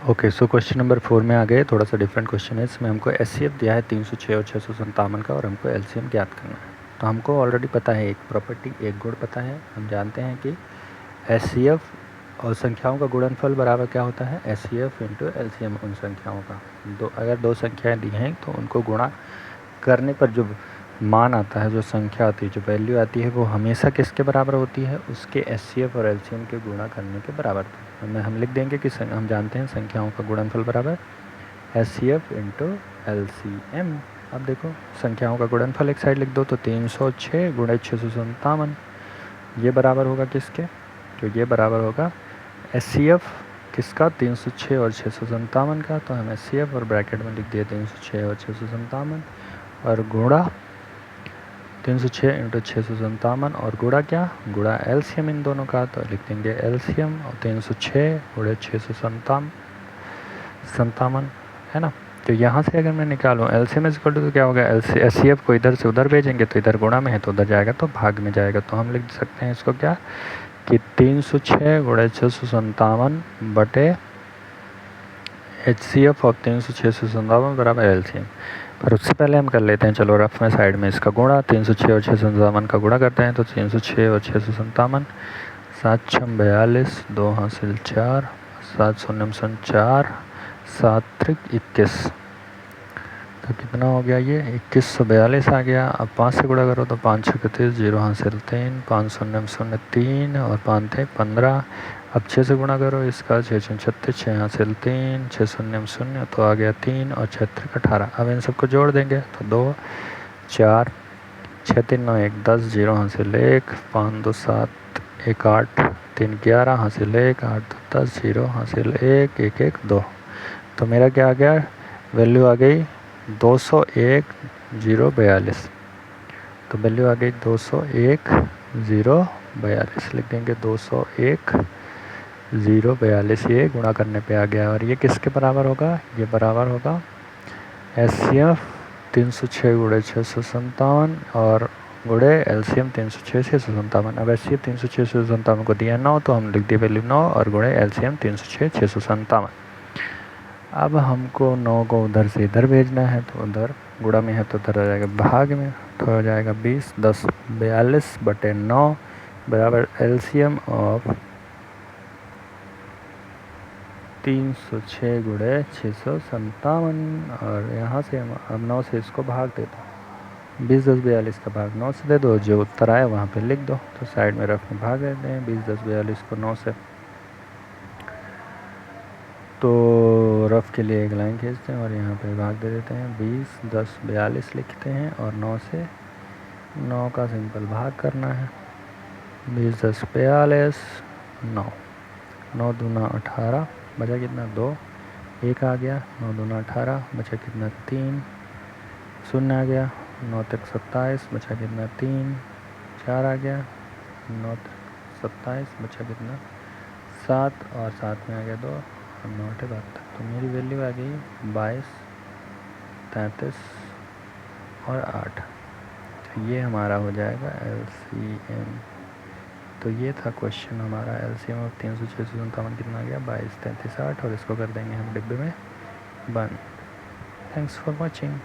Okay, so question number 4 में आ गए। थोड़ा सा डिफरेंट क्वेश्चन है। इसमें हमको एचसीएफ दिया है 306 और 657 का, और हमको एलसीएम ज्ञात करना है। तो हमको ऑलरेडी पता है एक प्रॉपर्टी, एक गुण पता है। हम जानते हैं कि एचसीएफ और संख्याओं का गुणनफल बराबर क्या होता है, एचसीएफ इंटू एलसीएम उन संख्याओं का। अगर दो संख्याएँ दी हैं तो उनको गुणा करने पर जो मान आता है, जो संख्या आती है, जो वैल्यू आती है, वो हमेशा किसके बराबर होती है, उसके एचसीएफ और एलसीएम के गुणा करने के बराबर। हम लिख देंगे कि हम जानते हैं संख्याओं का गुणनफल बराबर एचसीएफ इंटू एलसीएम। अब देखो संख्याओं का गुणनफल एक साइड लिख दो, तो 306 गुणे 657 ये बराबर होगा किसके, तो ये बराबर होगा एचसीएफ किसका, 306 और 657 का। तो हम एचसीएफ और ब्रैकेट में लिख दिए 306 और 657, और गुणा 306 इंटू 657, और गुणा क्या, गुणा एलसीएम इन दोनों का। तो लिख देंगे एलसीएम और 306 गुणे 657 है ना। तो यहाँ से अगर मैं निकालूँ एलसीएम इज इक्वल टू, तो क्या होगा, एचसीएफ को इधर से उधर भेजेंगे तो इधर गुणा में है तो उधर जाएगा तो भाग में जाएगा। तो हम लिख सकते हैं इसको क्या, कि 306 गुणे 657 बटे एचसीएफ ऑफ 306 657 बराबर एलसीएम। पर उससे पहले हम कर लेते हैं, चलो रफ में साइड में इसका गुणा 306 और 657 का गुणा करते हैं। तो 306 और 657, 7 6 42, 2 हासिल 4, 7 शून्य 4, 7 त्रिक 21। तो कितना हो गया ये, 2142 आ गया। अब 5 से गुणा करो तो 5 6 31, 0 हासिल 3, 5 शून्य 3 और 5 थे 15। अब 6 से गुणा करो इसका, 6 6 36, 6 हासिल 3, 6 शून्य 0 तो आ गया 3 और 6 3 18। अब इन सबको जोड़ देंगे तो 2 4 6 3 9 1 10, 0 हासिल 1, 5 2 7 1 8, 3 11 हासिल 1, 8 2 10, 0 हासिल 1 1 1 2। तो मेरा क्या आ गया, वैल्यू आ गई 201 0 42। तो वैल्यू आ गई 201 0 42। लिख देंगे 201 0 42, ये गुणा करने पे आ गया। और ये किसके बराबर होगा, ये बराबर होगा एचसीएफ 306 गुणे 657 और गुणे एलसीएम 306 657। अब एचसीएफ 306 657 को दिया 9, तो हम लिख दिए वैल्यू 9, और गुणे एलसीएम 306 657। अब हमको 9 को उधर से इधर भेजना है, तो उधर गुणा में है तो उधर आ जाएगा भाग में, तो हो जाएगा 20 10 42 बटे 9 बराबर एलसीएम ऑफ 306 गुणे 657। और यहाँ से हम अब 9 से इसको भाग देते हैं, 20 10 42 का भाग 9 से दे दो, जो उत्तर आए वहाँ पे लिख दो। तो साइड में रफ में भाग देते हैं 20 10 42 को 9 से। तो रफ के लिए एक लाइन खींचते हैं और यहाँ पे भाग दे देते हैं, 20 10 42 लिखते हैं, और 9 से 9 का सिंपल भाग करना है। 20 10 42 9, 9 दूना 18, बचा कितना 2, 1 आ गया, 9 दूना 18, बचा कितना 3, 0 आ गया, 9 तक 27, बचा कितना 3, 4 आ गया, 9 तक 27, बचा कितना 7, और 7 में आ गया 2 और 9 8 72। तो मेरी वैल्यू आ गई 22 33 और 8। तो ये हमारा हो जाएगा एलसीएम। तो ये था क्वेश्चन हमारा, एलसीएम ऑफ 306 57 कितना आ गया 22 33 8, और इसको कर देंगे हम डिब्बे में बंद। Thanks for watching.